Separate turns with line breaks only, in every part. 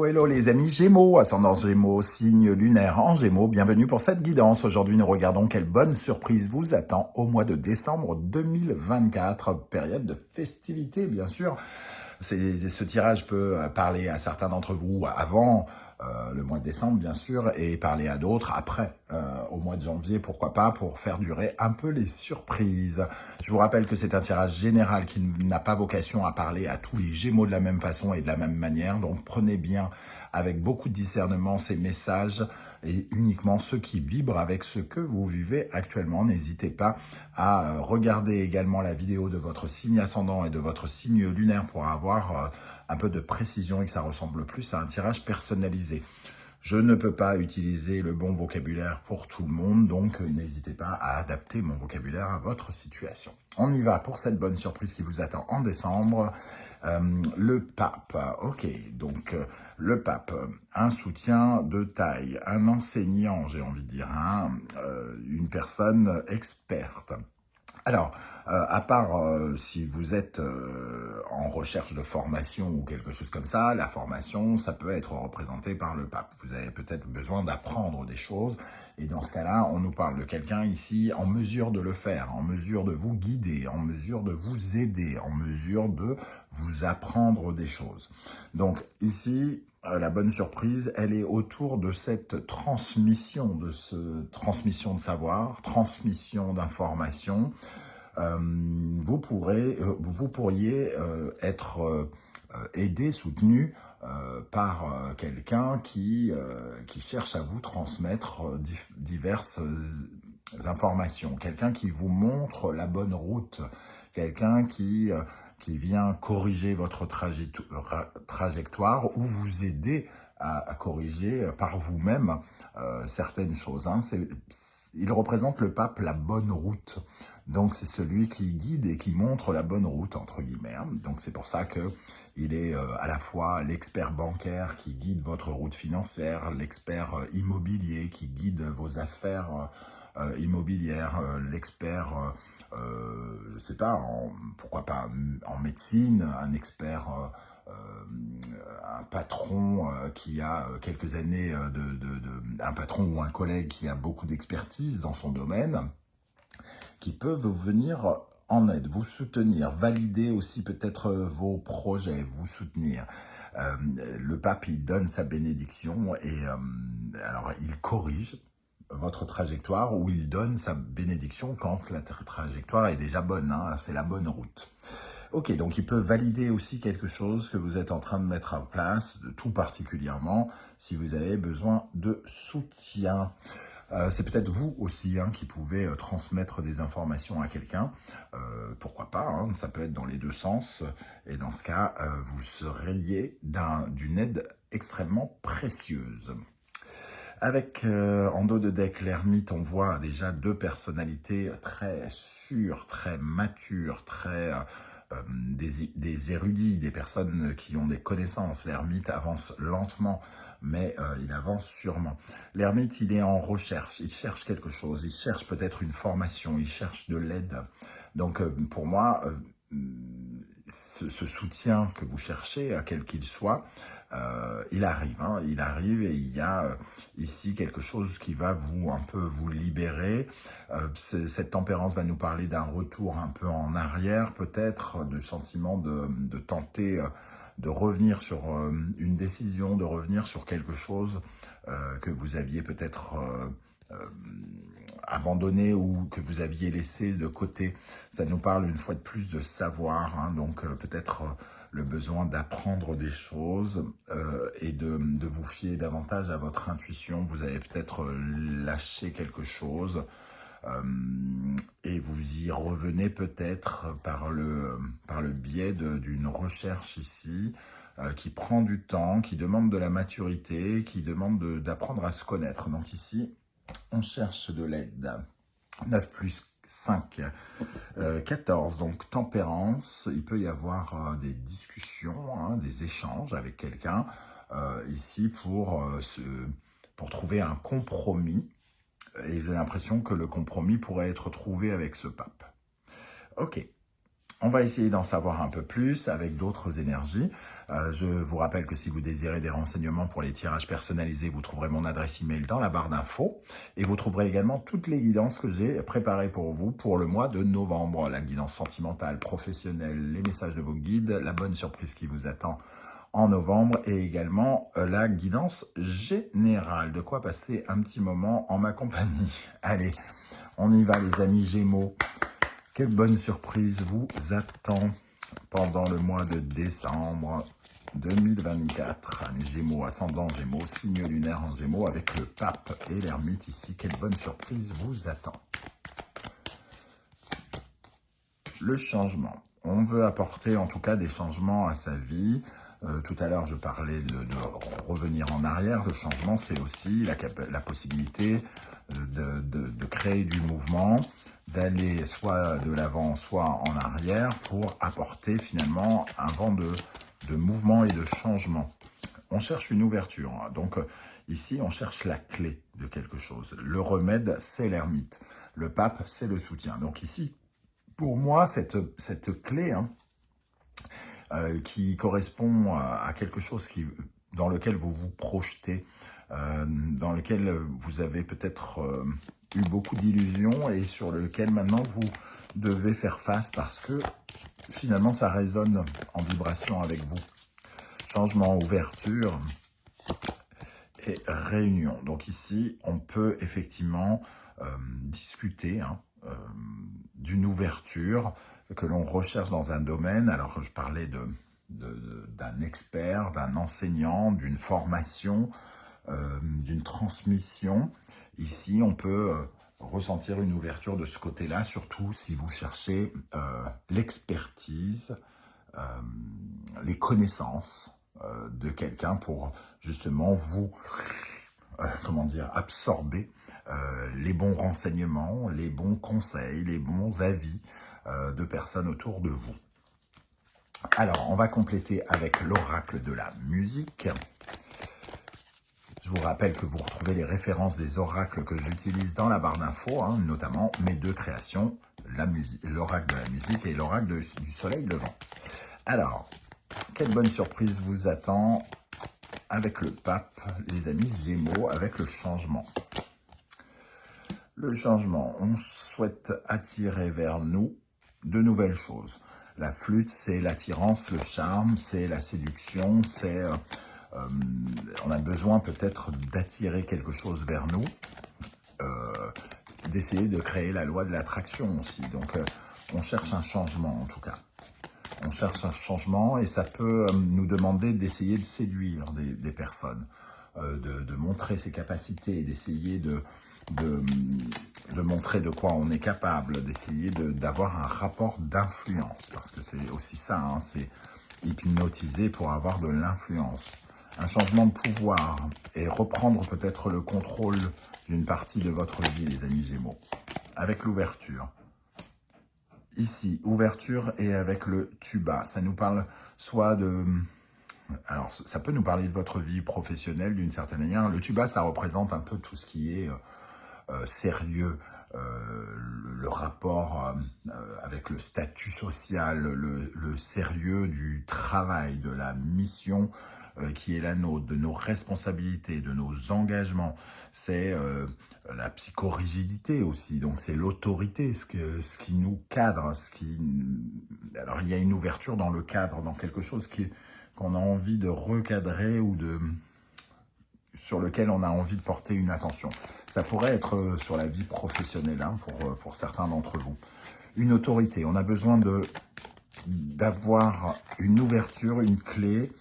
hello les amis Gémeaux, ascendant Gémeaux, signe lunaire en Gémeaux, bienvenue pour cette guidance. Aujourd'hui nous regardons quelle bonne surprise vous attend au mois de décembre 2024, période de festivité bien sûr. Ce tirage peut parler à certains d'entre vous avant le mois de décembre, bien sûr, et parler à d'autres après, au mois de janvier, pourquoi pas, pour faire durer un peu les surprises. Je vous rappelle que c'est un tirage général qui n'a pas vocation à parler à tous les Gémeaux de la même façon et de la même manière, donc prenez bien avec beaucoup de discernement ces messages et uniquement ceux qui vibrent avec ce que vous vivez actuellement. N'hésitez pas à regarder également la vidéo de votre signe ascendant et de votre signe lunaire pour avoir un peu de précision et que ça ressemble plus à un tirage personnalisé. Je ne peux pas utiliser le bon vocabulaire pour tout le monde, donc n'hésitez pas à adapter mon vocabulaire à votre situation. On y va pour cette bonne surprise qui vous attend en décembre. Le pape, ok, donc le pape, un soutien de taille, un enseignant, j'ai envie de dire, une personne experte. Alors, à part si vous êtes en recherche de formation ou quelque chose comme ça, la formation, ça peut être représenté par le pape. Vous avez peut-être besoin d'apprendre des choses et dans ce cas-là, on nous parle de quelqu'un ici en mesure de le faire, en mesure de vous guider, en mesure de vous aider, en mesure de vous apprendre des choses. Donc ici, la bonne surprise, elle est autour de cette transmission de transmission de savoir, transmission d'informations. Vous pourriez être aidé, soutenu par quelqu'un qui cherche à vous transmettre diverses informations, quelqu'un qui vous montre la bonne route, quelqu'un qui vient corriger votre trajectoire ou vous aider à corriger par vous-même certaines choses. Il représente le pape la bonne route. Donc c'est celui qui guide et qui montre la bonne route, entre guillemets. Donc c'est pour ça qu'il est à la fois l'expert bancaire qui guide votre route financière, l'expert immobilier qui guide vos affaires immobilières, l'expert, je sais pas, pourquoi pas en médecine, un expert, un patron qui a quelques années, un patron ou un collègue qui a beaucoup d'expertise dans son domaine, qui peuvent venir en aide, vous soutenir, valider aussi peut-être vos projets, vous soutenir. Le pape, il donne sa bénédiction et alors il corrige votre trajectoire ou il donne sa bénédiction quand la trajectoire est déjà bonne, c'est la bonne route. Ok, donc il peut valider aussi quelque chose que vous êtes en train de mettre en place, tout particulièrement si vous avez besoin de soutien. C'est peut-être vous aussi qui pouvez transmettre des informations à quelqu'un. Pourquoi pas, ça peut être dans les deux sens. Et dans ce cas, vous seriez d'une aide extrêmement précieuse. Avec en dos de deck l'ermite, on voit déjà deux personnalités très sûres, très matures, très des érudits, des personnes qui ont des connaissances. L'ermite avance lentement, mais il avance sûrement. L'ermite, il est en recherche, il cherche quelque chose, il cherche peut-être une formation, il cherche de l'aide. Donc pour moi, ce soutien que vous cherchez, quel qu'il soit, il arrive et il y a ici quelque chose qui va un peu vous libérer. Cette tempérance va nous parler d'un retour un peu en arrière, peut-être, du sentiment de tenter de revenir sur une décision, de revenir sur quelque chose que vous aviez peut-être abandonné ou que vous aviez laissé de côté. Ça nous parle une fois de plus de savoir, donc peut-être le besoin d'apprendre des choses et de vous fier davantage à votre intuition. Vous avez peut-être lâché quelque chose et vous y revenez peut-être par le biais d'une recherche ici qui prend du temps, qui demande de la maturité, qui demande d'apprendre à se connaître. Donc ici, on cherche de l'aide. 9 plus 5, 14, donc tempérance. Il peut y avoir des discussions, des échanges avec quelqu'un ici pour trouver un compromis. Et j'ai l'impression que le compromis pourrait être trouvé avec ce pape. Ok. On va essayer d'en savoir un peu plus avec d'autres énergies. Je vous rappelle que si vous désirez des renseignements pour les tirages personnalisés, vous trouverez mon adresse email dans la barre d'infos. Et vous trouverez également toutes les guidances que j'ai préparées pour vous pour le mois de novembre. La guidance sentimentale, professionnelle, les messages de vos guides, la bonne surprise qui vous attend en novembre et également la guidance générale. De quoi passer un petit moment en ma compagnie. Allez, on y va les amis Gémeaux. Quelle bonne surprise vous attend pendant le mois de décembre 2024. Les Gémeaux, ascendant Gémeaux, signe lunaire en Gémeaux avec le pape et l'ermite ici. Quelle bonne surprise vous attend. Le changement. On veut apporter en tout cas des changements à sa vie. Tout à l'heure, je parlais de revenir en arrière. Le changement, c'est aussi la possibilité de créer du mouvement, d'aller soit de l'avant, soit en arrière pour apporter finalement un vent de mouvement et de changement. On cherche une ouverture. Donc ici, on cherche la clé de quelque chose. Le remède, c'est l'ermite. Le pape, c'est le soutien. Donc ici, pour moi, cette clé qui correspond à quelque chose dans lequel vous vous projetez, dans lequel vous avez peut-être eu beaucoup d'illusions et sur lequel maintenant vous devez faire face parce que finalement ça résonne en vibration avec vous. Changement, ouverture et réunion. Donc ici, on peut effectivement discuter d'une ouverture que l'on recherche dans un domaine. Alors je parlais d'un expert, d'un enseignant, d'une formation, d'une transmission. Ici, on peut ressentir une ouverture de ce côté-là, surtout si vous cherchez l'expertise, les connaissances de quelqu'un pour justement vous, absorber les bons renseignements, les bons conseils, les bons avis de personnes autour de vous. Alors, on va compléter avec l'oracle de la musique. Je vous rappelle que vous retrouvez les références des oracles que j'utilise dans la barre d'infos, notamment mes deux créations, l'oracle de la musique et l'oracle du soleil levant. Alors, quelle bonne surprise vous attend avec le pape, les amis Gémeaux, avec le changement. Le changement, on souhaite attirer vers nous de nouvelles choses. La flûte, c'est l'attirance, le charme, c'est la séduction, c'est... on a besoin peut-être d'attirer quelque chose vers nous, d'essayer de créer la loi de l'attraction aussi. Donc, on cherche un changement en tout cas. On cherche un changement et ça peut nous demander d'essayer de séduire des personnes, de montrer ses capacités, d'essayer de montrer de quoi on est capable, d'essayer d'avoir un rapport d'influence. Parce que c'est aussi ça, c'est hypnotiser pour avoir de l'influence. Un changement de pouvoir et reprendre peut-être le contrôle d'une partie de votre vie, les amis Gémeaux, avec l'ouverture. Ici, ouverture et avec le tuba. Ça nous parle soit de... Alors, ça peut nous parler de votre vie professionnelle d'une certaine manière. Le tuba, ça représente un peu tout ce qui est sérieux, le rapport avec le statut social, le sérieux du travail, de la mission qui est la nôtre, de nos responsabilités, de nos engagements. C'est la psychorigidité aussi, donc c'est l'autorité, ce qui nous cadre, Alors, il y a une ouverture dans le cadre, dans quelque chose qu'on a envie de recadrer ou sur lequel on a envie de porter une attention. Ça pourrait être sur la vie professionnelle pour certains d'entre vous. Une autorité, on a besoin d'avoir une ouverture, une clé.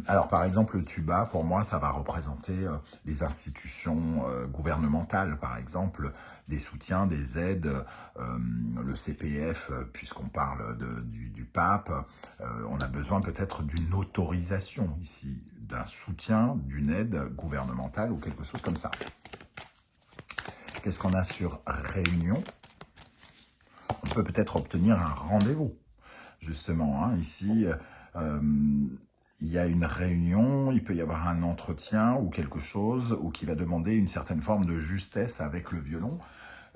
Alors par exemple le tuba, pour moi ça va représenter les institutions gouvernementales, par exemple des soutiens, des aides, le CPF, puisqu'on parle du pape, on a besoin peut-être d'une autorisation ici, d'un soutien, d'une aide gouvernementale ou quelque chose comme ça. Qu'est-ce qu'on a sur réunion? On peut peut-être obtenir un rendez-vous, justement, ici... il y a une réunion, il peut y avoir un entretien ou quelque chose, ou qui va demander une certaine forme de justesse avec le violon,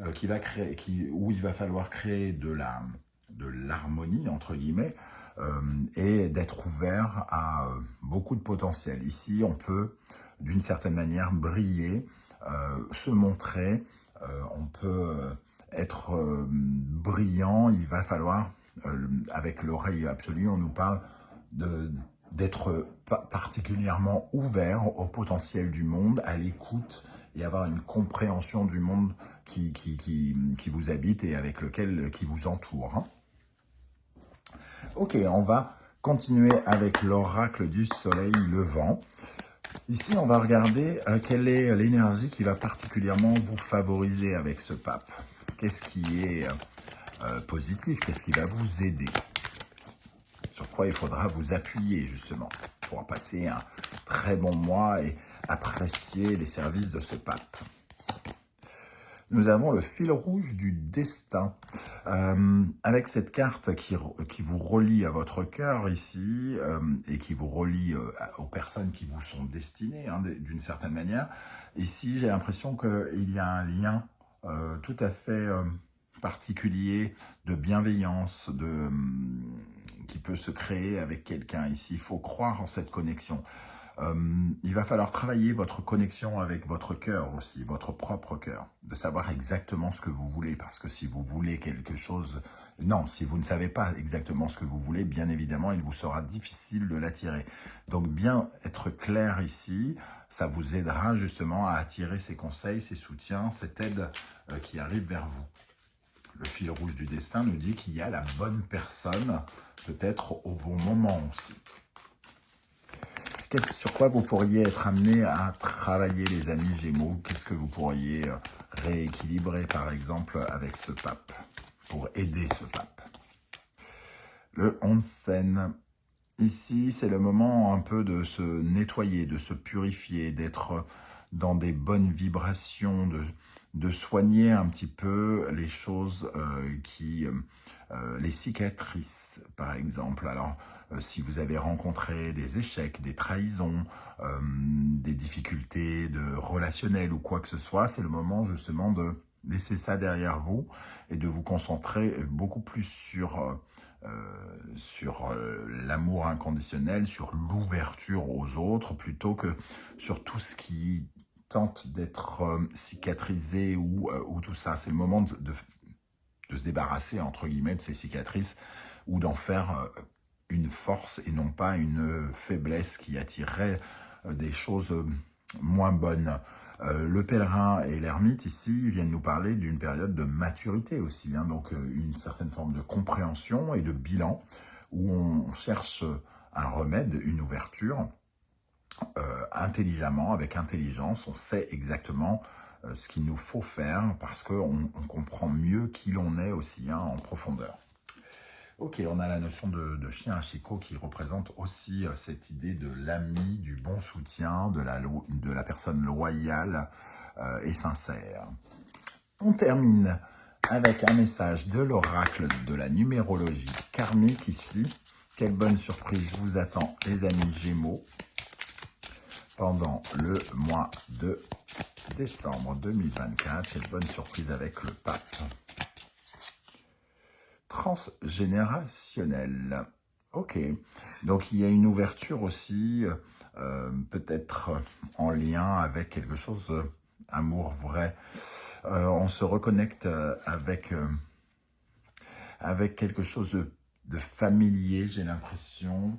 où il va falloir créer de de l'harmonie, entre guillemets, et d'être ouvert à beaucoup de potentiel. Ici, on peut, d'une certaine manière, briller, se montrer, on peut être brillant. Il va falloir, avec l'oreille absolue, on nous parle d'être particulièrement ouvert au potentiel du monde, à l'écoute et avoir une compréhension du monde qui vous habite et avec lequel qui vous entoure. Ok, on va continuer avec l'oracle du soleil levant. Ici, on va regarder quelle est l'énergie qui va particulièrement vous favoriser avec ce pape. Qu'est-ce qui est positif? Qu'est-ce qui va vous aider? Sur quoi il faudra vous appuyer, justement, pour passer un très bon mois et apprécier les services de ce pape. Nous avons le fil rouge du destin. Avec cette carte qui vous relie à votre cœur ici et qui vous relie aux personnes qui vous sont destinées d'une certaine manière. Ici, j'ai l'impression qu'il y a un lien tout à fait particulier de bienveillance qui peut se créer avec quelqu'un ici. Il faut croire en cette connexion. Il va falloir travailler votre connexion avec votre cœur aussi, votre propre cœur, de savoir exactement ce que vous voulez, parce que si vous voulez quelque chose, non, si vous ne savez pas exactement ce que vous voulez, bien évidemment, il vous sera difficile de l'attirer. Donc bien être clair ici, ça vous aidera justement à attirer ces conseils, ces soutiens, cette aide qui arrive vers vous. Le fil rouge du destin nous dit qu'il y a la bonne personne, peut-être au bon moment aussi. Sur quoi vous pourriez être amené à travailler, les amis Gémeaux? Qu'est-ce que vous pourriez rééquilibrer, par exemple, avec ce pape, pour aider ce pape? Le onsen. Ici, c'est le moment un peu de se nettoyer, de se purifier, d'être dans des bonnes vibrations, de soigner un petit peu les choses les cicatrices, par exemple. Alors, si vous avez rencontré des échecs, des trahisons, des difficultés relationnelles ou quoi que ce soit, c'est le moment justement de laisser ça derrière vous et de vous concentrer beaucoup plus sur l'amour inconditionnel, sur l'ouverture aux autres, plutôt que sur tout ce qui tente d'être cicatrisé ou tout ça. C'est le moment de se débarrasser, entre guillemets, de ces cicatrices ou d'en faire une force et non pas une faiblesse qui attirerait des choses moins bonnes. Le pèlerin et l'ermite ici viennent nous parler d'une période de maturité aussi, donc une certaine forme de compréhension et de bilan où on cherche un remède, une ouverture intelligemment, avec intelligence. On sait exactement ce qu'il nous faut faire parce qu'on comprend mieux qui l'on est aussi en profondeur. Ok, on a la notion de chien à chicot qui représente aussi cette idée de l'ami, du bon soutien, de la personne loyale et sincère. On termine avec un message de l'oracle de la numérologie karmique ici. Quelle bonne surprise vous attend, les amis Gémeaux, pendant le mois de décembre 2024. Quelle bonne surprise avec le pape. Transgénérationnel. Ok, donc il y a une ouverture aussi, peut-être en lien avec quelque chose, amour vrai. On se reconnecte avec quelque chose de familier, j'ai l'impression.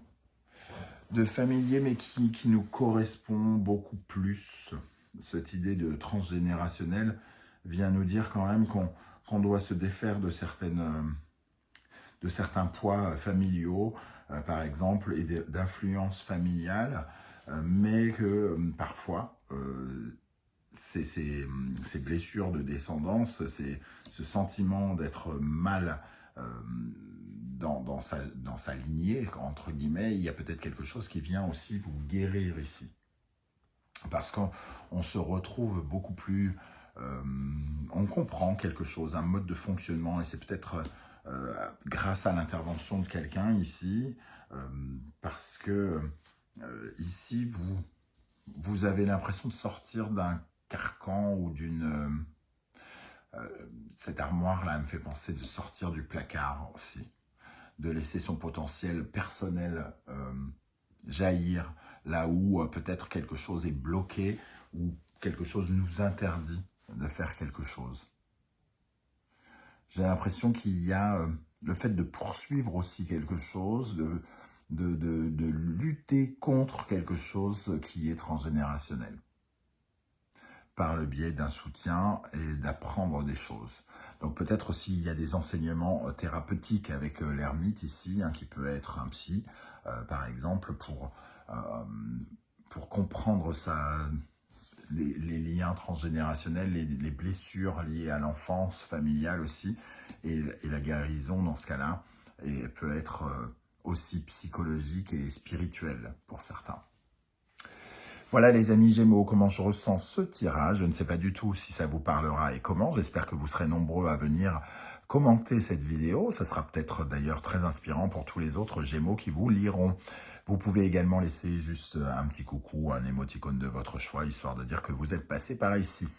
De familier, mais qui nous correspond beaucoup plus. Cette idée de transgénérationnel vient nous dire quand même qu'on doit se défaire de certains poids familiaux, par exemple, et d'influences familiales, mais que parfois, ces blessures de descendance, ce sentiment d'être mal dans sa lignée, entre guillemets, il y a peut-être quelque chose qui vient aussi vous guérir ici. Parce qu'on se retrouve beaucoup plus... on comprend quelque chose, un mode de fonctionnement, et c'est peut-être grâce à l'intervention de quelqu'un ici, parce que ici, vous avez l'impression de sortir d'un carcan ou d'une Cette armoire-là me fait penser de sortir du placard aussi, de laisser son potentiel personnel jaillir là où peut-être quelque chose est bloqué ou quelque chose nous interdit de faire quelque chose. J'ai l'impression qu'il y a le fait de poursuivre aussi quelque chose, de lutter contre quelque chose qui est transgénérationnel, par le biais d'un soutien et d'apprendre des choses. Donc peut-être aussi il y a des enseignements thérapeutiques avec l'ermite ici, qui peut être un psy, par exemple, pour comprendre les liens transgénérationnels, les blessures liées à l'enfance familiale aussi, et la guérison dans ce cas-là, et peut être aussi psychologique et spirituelle pour certains. Voilà les amis Gémeaux, comment je ressens ce tirage. Je ne sais pas du tout si ça vous parlera et comment. J'espère que vous serez nombreux à venir commenter cette vidéo. Ça sera peut-être d'ailleurs très inspirant pour tous les autres Gémeaux qui vous liront. Vous pouvez également laisser juste un petit coucou, un émoticône de votre choix, histoire de dire que vous êtes passé par ici.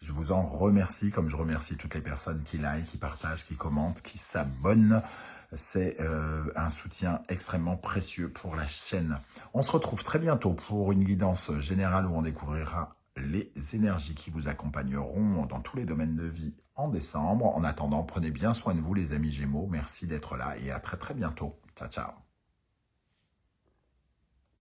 Je vous en remercie, comme je remercie toutes les personnes qui like, qui partagent, qui commentent, qui s'abonnent. C'est un soutien extrêmement précieux pour la chaîne. On se retrouve très bientôt pour une guidance générale où on découvrira les énergies qui vous accompagneront dans tous les domaines de vie en décembre. En attendant, prenez bien soin de vous les amis Gémeaux. Merci d'être là et à très très bientôt. Ciao, ciao.